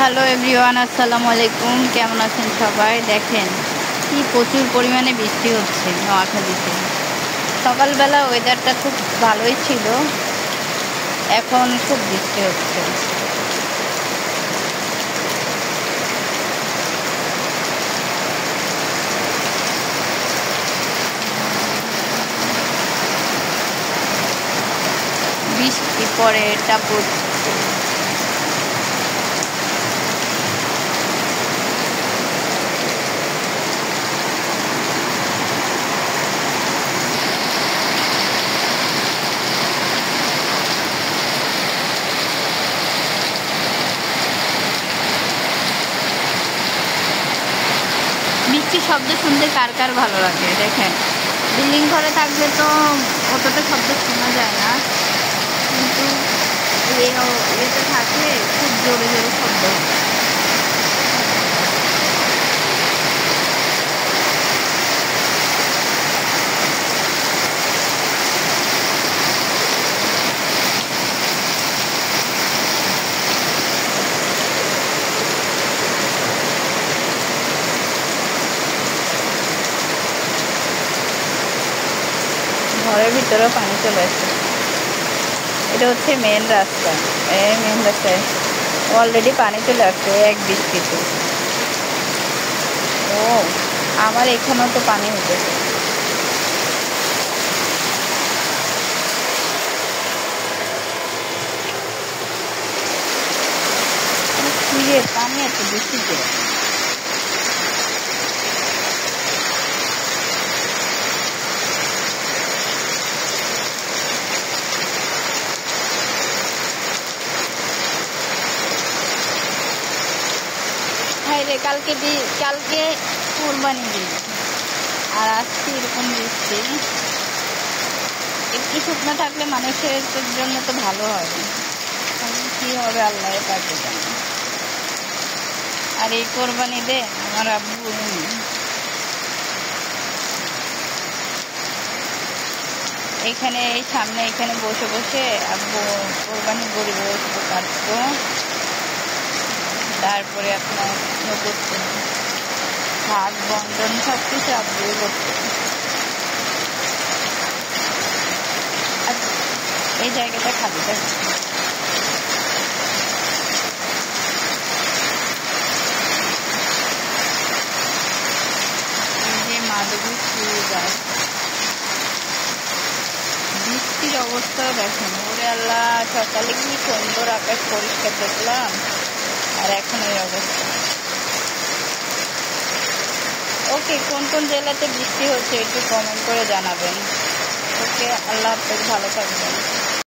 Hello everyone, আসসালামু আলাইকুম। কেমন আছেন সবাই? দেখেন কি প্রচুর পরিমাণে বৃষ্টি হচ্ছে নোয়াখালীতে। সকালবেলা ওয়েদারটা খুব ভালোই ছিল, এখন খুব বৃষ্টি হচ্ছে। বৃষ্টি পরে টাপুর বৃষ্টির শব্দ শুনতে কার কার ভালো লাগে? দেখেন, বিল্ডিং ঘরে থাকলে তো অতটা শব্দ শোনা যায় না, কিন্তু এতে থাকলে খুব জোরে জোরে শব্দ হয়। ঘরের ভিতরেও পানি চলে আসে। এটা হচ্ছে মেন রাস্তা। এই মেন রাস্তায় অলরেডি পানি চলে আসছে এক বৃষ্টিতে। ও, আমার এখানেও তো পানি উঠেছে। পানি আছে বৃষ্টিতে। হ্যাঁ রে, কালকে কোরবানি দিই, আর আজকে এরকম বৃষ্টি। একটু শুকনো থাকলে মানুষের জন্য তো ভালো হয়, কি হবে আল্লাহ পাকে জানে। আর এই কোরবানি দে আমার আব্বু এখানে এই সামনে এখানে বসে বসে আব্বু কোরবানি গরু কাটতো, তারপরে আপনার করতো ভাত বন্ধন সব কিছু আব্বুই করতো। এই জায়গাটা খালি থাকে। এই যে মাধবী ফুল গাছ, বৃষ্টির অবস্থাও দেখেন। ওরে আল্লাহ, সকালে কি সুন্দর আকাশ পরিষ্কার দেখলাম, আর এখন এই অবস্থা। ওকে, কোন কোন জেলাতে বৃষ্টি হচ্ছে একটু কমেন্ট করে জানাবেন। ওকে, আল্লাহ হাফেজ, ভালো থাকবেন।